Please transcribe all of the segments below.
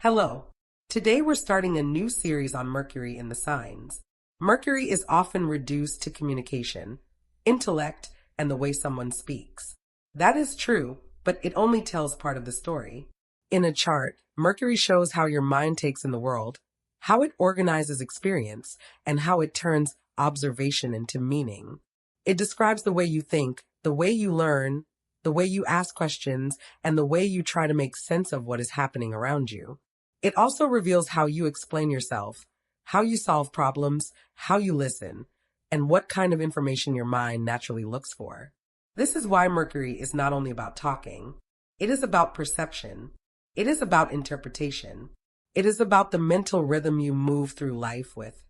Hello. Today we're starting a new series on Mercury in the signs. Mercury is often reduced to communication, intellect, and the way someone speaks. That is true, but it only tells part of the story. In a chart, Mercury shows how your mind takes in the world, how it organizes experience, and how it turns observation into meaning. It describes the way you think, the way you learn, the way you ask questions, and the way you try to make sense of what is happening around you. It also reveals how you explain yourself, how you solve problems, how you listen, and what kind of information your mind naturally looks for. This is why Mercury is not only about talking. It is about perception. It is about interpretation. It is about the mental rhythm you move through life with,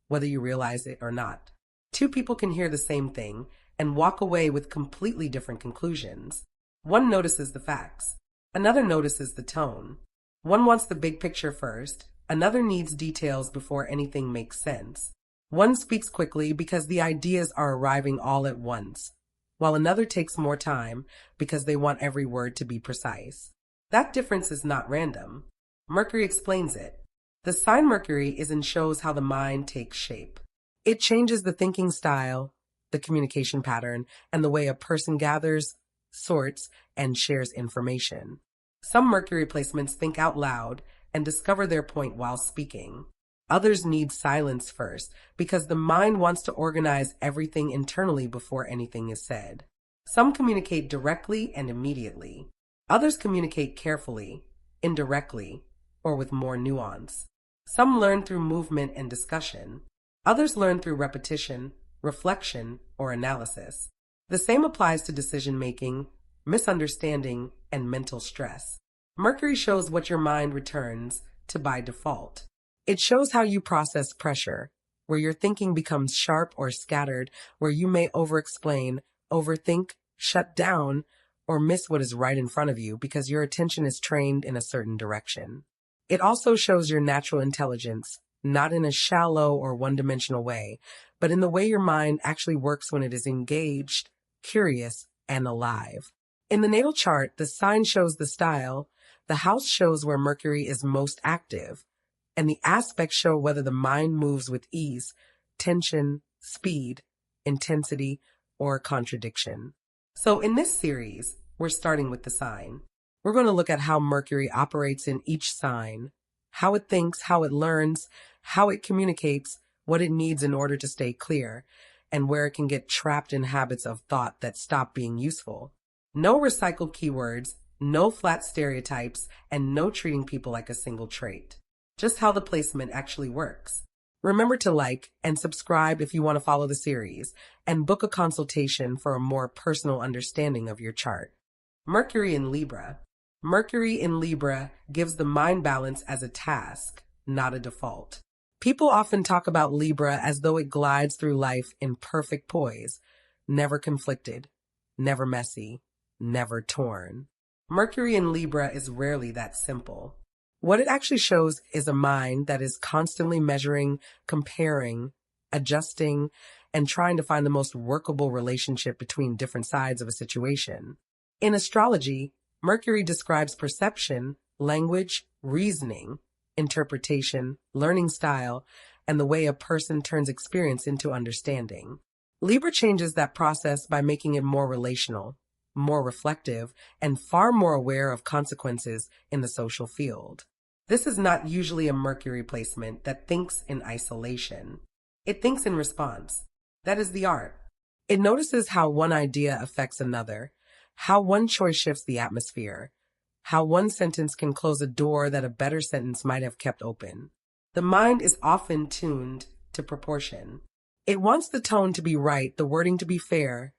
whether you realize it or not. Two people can hear the same thing and walk away with completely different conclusions. One notices the facts. Another notices the tone. One wants the big picture first, another needs details before anything makes sense. One speaks quickly because the ideas are arriving all at once, while another takes more time because they want every word to be precise. That difference is not random. Mercury explains it. The sign Mercury is in shows how the mind takes shape. It changes the thinking style, the communication pattern, and the way a person gathers, sorts, and shares information. Some Mercury placements think out loud and discover their point while speaking. Others need silence first because the mind wants to organize everything internally before anything is said. Some communicate directly and immediately. Others communicate carefully, indirectly, or with more nuance. Some learn through movement and discussion. Others learn through repetition, reflection, or analysis. The same applies to decision-making, misunderstanding, and mental stress. Mercury shows what your mind returns to by default. It shows how you process pressure, where your thinking becomes sharp or scattered, where you may over-explain, overthink, shut down, or miss what is right in front of you because your attention is trained in a certain direction. It also shows your natural intelligence, not in a shallow or one-dimensional way, but in the way your mind actually works when it is engaged, curious, and alive. In the natal chart, the sign shows the style, the house shows where Mercury is most active, and the aspects show whether the mind moves with ease, tension, speed, intensity, or contradiction. So in this series, we're starting with the sign. We're going to look at how Mercury operates in each sign, how it thinks, how it learns, how it communicates, what it needs in order to stay clear, and where it can get trapped in habits of thought that stop being useful. No recycled keywords, no flat stereotypes, and no treating people like a single trait. Just how the placement actually works. Remember to like and subscribe if you want to follow the series, and book a consultation for a more personal understanding of your chart. Mercury in Libra. Mercury in Libra gives the mind balance as a task, not a default. People often talk about Libra as though it glides through life in perfect poise, never conflicted, never messy, never torn. Mercury in Libra is rarely that simple. What it actually shows is a mind that is constantly measuring, comparing, adjusting, and trying to find the most workable relationship between different sides of a situation. In astrology, Mercury describes perception, language, reasoning, interpretation, learning style, and the way a person turns experience into understanding. Libra changes that process by making it more relational, more reflective, and far more aware of consequences in the social field. This is not usually a Mercury placement that thinks in isolation. It thinks in response. That is the art. It notices how one idea affects another, how one choice shifts the atmosphere, how one sentence can close a door that a better sentence might have kept open. The mind is often tuned to proportion. It wants the tone to be right, the wording to be fair,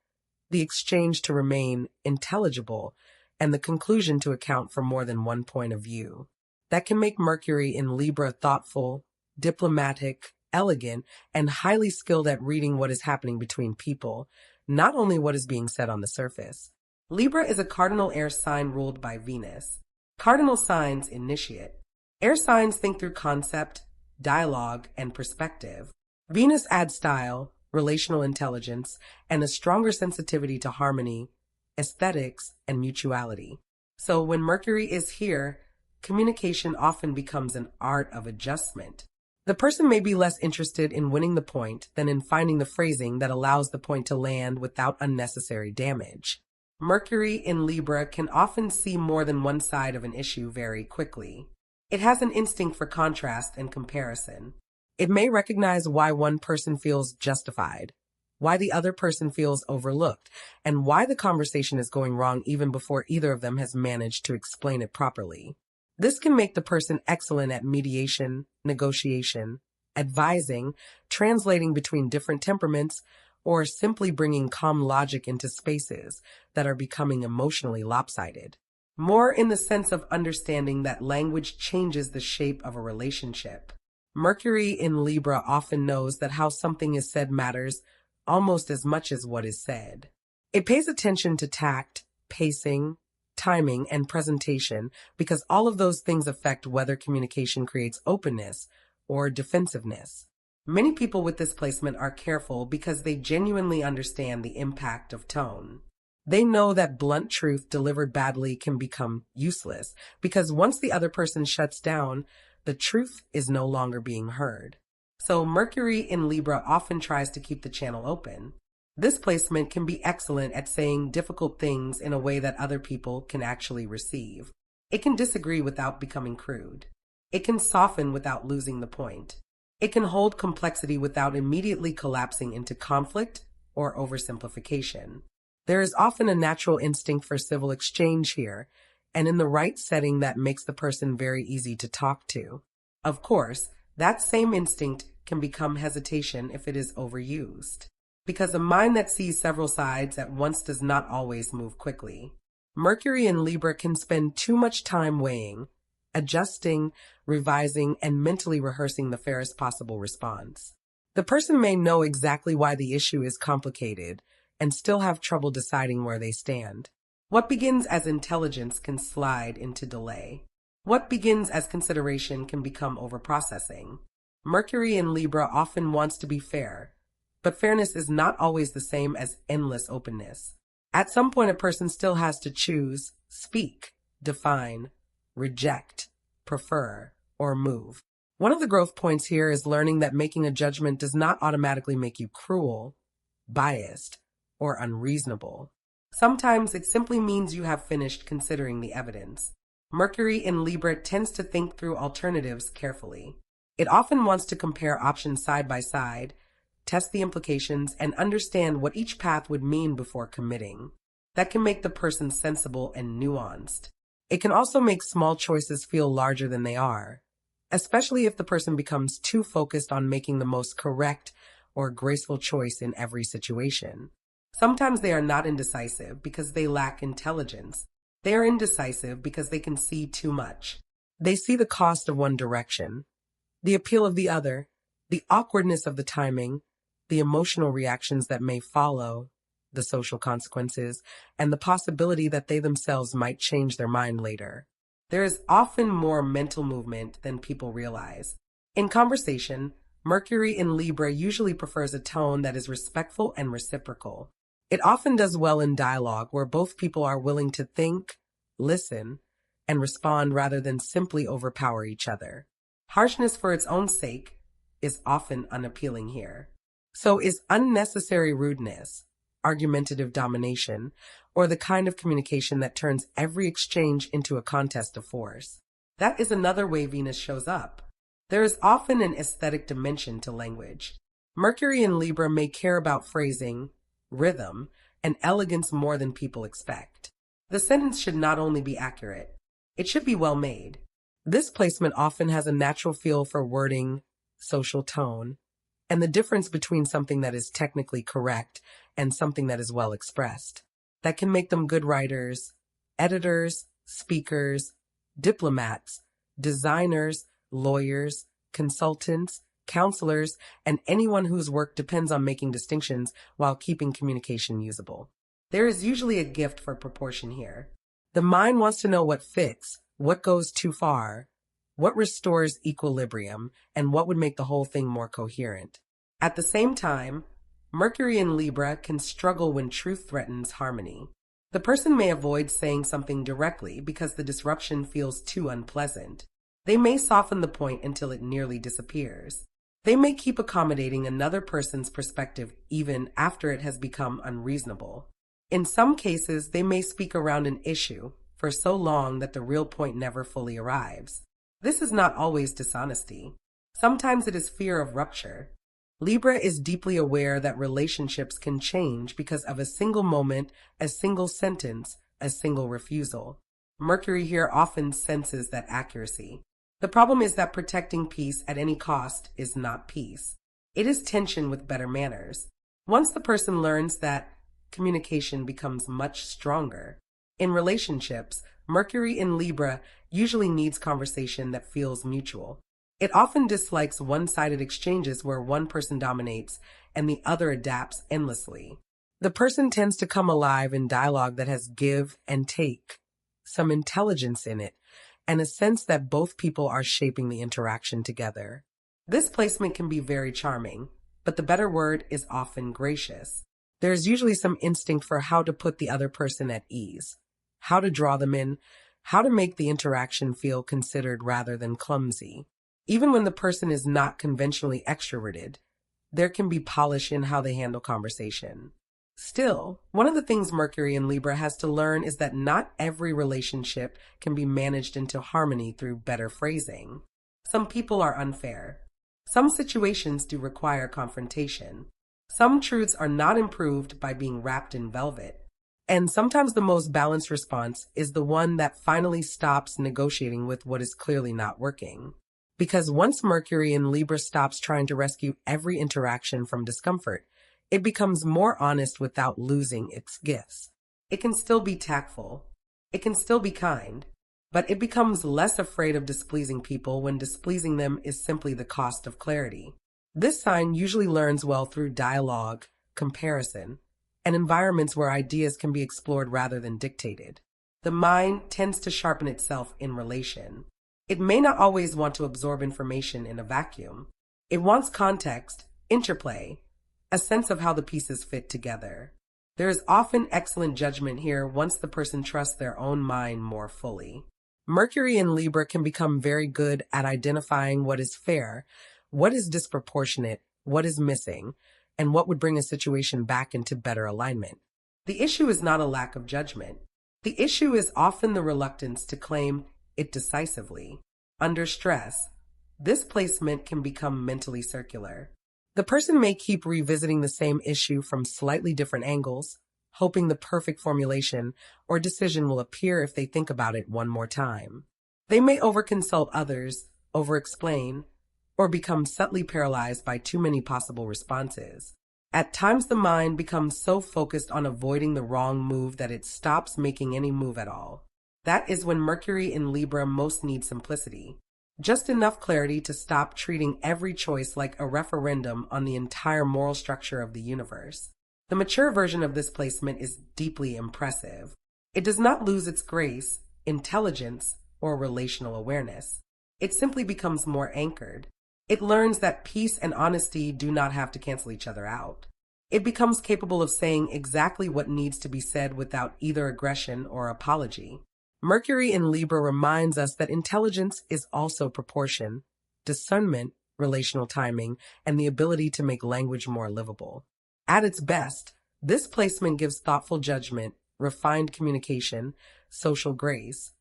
the exchange to remain intelligible, and the conclusion to account for more than one point of view. That can make Mercury in Libra thoughtful, diplomatic, elegant, and highly skilled at reading what is happening between people, not only what is being said on the surface. Libra is a cardinal air sign ruled by Venus. Cardinal signs initiate. Air signs think through concept, dialogue, and perspective. Venus adds style, relational intelligence, and a stronger sensitivity to harmony, aesthetics, and mutuality. So when Mercury is here, communication often becomes an art of adjustment. The person may be less interested in winning the point than in finding the phrasing that allows the point to land without unnecessary damage. Mercury in Libra can often see more than one side of an issue very quickly. It has an instinct for contrast and comparison. It may recognize why one person feels justified, why the other person feels overlooked, and why the conversation is going wrong even before either of them has managed to explain it properly. This can make the person excellent at mediation, negotiation, advising, translating between different temperaments, or simply bringing calm logic into spaces that are becoming emotionally lopsided. More in the sense of understanding that language changes the shape of a relationship. Mercury in Libra often knows that how something is said matters almost as much as what is said. It pays attention to tact, pacing, timing, and presentation because all of those things affect whether communication creates openness or defensiveness. Many people with this placement are careful because they genuinely understand the impact of tone. They know that blunt truth delivered badly can become useless because once the other person shuts down, the truth is no longer being heard. So Mercury in Libra often tries to keep the channel open. This placement can be excellent at saying difficult things in a way that other people can actually receive. It can disagree without becoming crude. It can soften without losing the point. It can hold complexity without immediately collapsing into conflict or oversimplification. There is often a natural instinct for civil exchange here, and in the right setting that makes the person very easy to talk to. Of course, that same instinct can become hesitation if it is overused, because a mind that sees several sides at once does not always move quickly. Mercury in Libra can spend too much time weighing, adjusting, revising, and mentally rehearsing the fairest possible response. The person may know exactly why the issue is complicated and still have trouble deciding where they stand. What begins as intelligence can slide into delay. What begins as consideration can become overprocessing. Mercury in Libra often wants to be fair, but fairness is not always the same as endless openness. At some point, a person still has to choose, speak, define, reject, prefer, or move. One of the growth points here is learning that making a judgment does not automatically make you cruel, biased, or unreasonable. Sometimes it simply means you have finished considering the evidence. Mercury in Libra tends to think through alternatives carefully. It often wants to compare options side by side, test the implications, and understand what each path would mean before committing. That can make the person sensible and nuanced. It can also make small choices feel larger than they are, especially if the person becomes too focused on making the most correct or graceful choice in every situation. Sometimes they are not indecisive because they lack intelligence. They are indecisive because they can see too much. They see the cost of one direction, the appeal of the other, the awkwardness of the timing, the emotional reactions that may follow, the social consequences, and the possibility that they themselves might change their mind later. There is often more mental movement than people realize. In conversation, Mercury in Libra usually prefers a tone that is respectful and reciprocal. It often does well in dialogue where both people are willing to think, listen, and respond rather than simply overpower each other. Harshness for its own sake is often unappealing here. So is unnecessary rudeness, argumentative domination, or the kind of communication that turns every exchange into a contest of force. That is another way Venus shows up. There is often an aesthetic dimension to language. Mercury in Libra may care about phrasing, rhythm, and elegance more than people expect. The sentence should not only be accurate, it should be well made. This placement often has a natural feel for wording, social tone, and the difference between something that is technically correct and something that is well expressed. That can make them good writers, editors, speakers, diplomats, designers, lawyers, consultants, counselors, and anyone whose work depends on making distinctions while keeping communication usable. There is usually a gift for proportion here. The mind wants to know what fits, what goes too far, what restores equilibrium, and what would make the whole thing more coherent. At the same time, Mercury in Libra can struggle when truth threatens harmony. The person may avoid saying something directly because the disruption feels too unpleasant. They may soften the point until it nearly disappears. They may keep accommodating another person's perspective even after it has become unreasonable. In some cases, they may speak around an issue for so long that the real point never fully arrives. This is not always dishonesty. Sometimes it is fear of rupture. Libra is deeply aware that relationships can change because of a single moment, a single sentence, a single refusal. Mercury here often senses that accuracy. The problem is that protecting peace at any cost is not peace. It is tension with better manners. Once the person learns that, communication becomes much stronger. In relationships, Mercury in Libra usually needs conversation that feels mutual. It often dislikes one-sided exchanges where one person dominates and the other adapts endlessly. The person tends to come alive in dialogue that has give and take, some intelligence in it, and a sense that both people are shaping the interaction together. This placement can be very charming, but the better word is often gracious. There is usually some instinct for how to put the other person at ease, how to draw them in, how to make the interaction feel considered rather than clumsy. Even when the person is not conventionally extroverted, there can be polish in how they handle conversation. Still, one of the things Mercury in Libra has to learn is that not every relationship can be managed into harmony through better phrasing. Some people are unfair. Some situations do require confrontation. Some truths are not improved by being wrapped in velvet. And sometimes the most balanced response is the one that finally stops negotiating with what is clearly not working. Because once Mercury in Libra stops trying to rescue every interaction from discomfort, it becomes more honest without losing its gifts. It can still be tactful. It can still be kind. But it becomes less afraid of displeasing people when displeasing them is simply the cost of clarity. This sign usually learns well through dialogue, comparison, and environments where ideas can be explored rather than dictated. The mind tends to sharpen itself in relation. It may not always want to absorb information in a vacuum. It wants context, interplay, a sense of how the pieces fit together. There is often excellent judgment here once the person trusts their own mind more fully. Mercury in Libra can become very good at identifying what is fair, what is disproportionate, what is missing, and what would bring a situation back into better alignment. The issue is not a lack of judgment. The issue is often the reluctance to claim it decisively. Under stress, this placement can become mentally circular. The person may keep revisiting the same issue from slightly different angles, hoping the perfect formulation or decision will appear if they think about it one more time. They may overconsult others, overexplain, or become subtly paralyzed by too many possible responses. At times the mind becomes so focused on avoiding the wrong move that it stops making any move at all. That is when Mercury in Libra most needs simplicity. Just enough clarity to stop treating every choice like a referendum on the entire moral structure of the universe. The mature version of this placement is deeply impressive. It does not lose its grace, intelligence, or relational awareness. It simply becomes more anchored. It learns that peace and honesty do not have to cancel each other out. It becomes capable of saying exactly what needs to be said without either aggression or apology. Mercury in Libra reminds us that intelligence is also proportion, discernment, relational timing, and the ability to make language more livable. At its best, this placement gives thoughtful judgment, refined communication, social grace,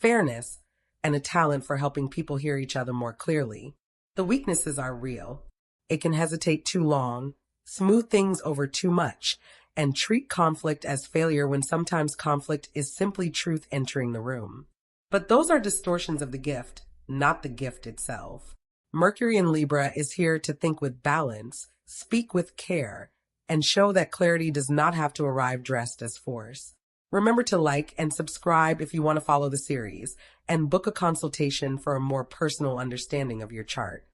fairness, and a talent for helping people hear each other more clearly. The weaknesses are real. It can hesitate too long, smooth things over too much, and treat conflict as failure when sometimes conflict is simply truth entering the room. But those are distortions of the gift, not the gift itself. Mercury in Libra is here to think with balance, speak with care, and show that clarity does not have to arrive dressed as force. Remember to like and subscribe if you want to follow the series, and book a consultation for a more personal understanding of your chart.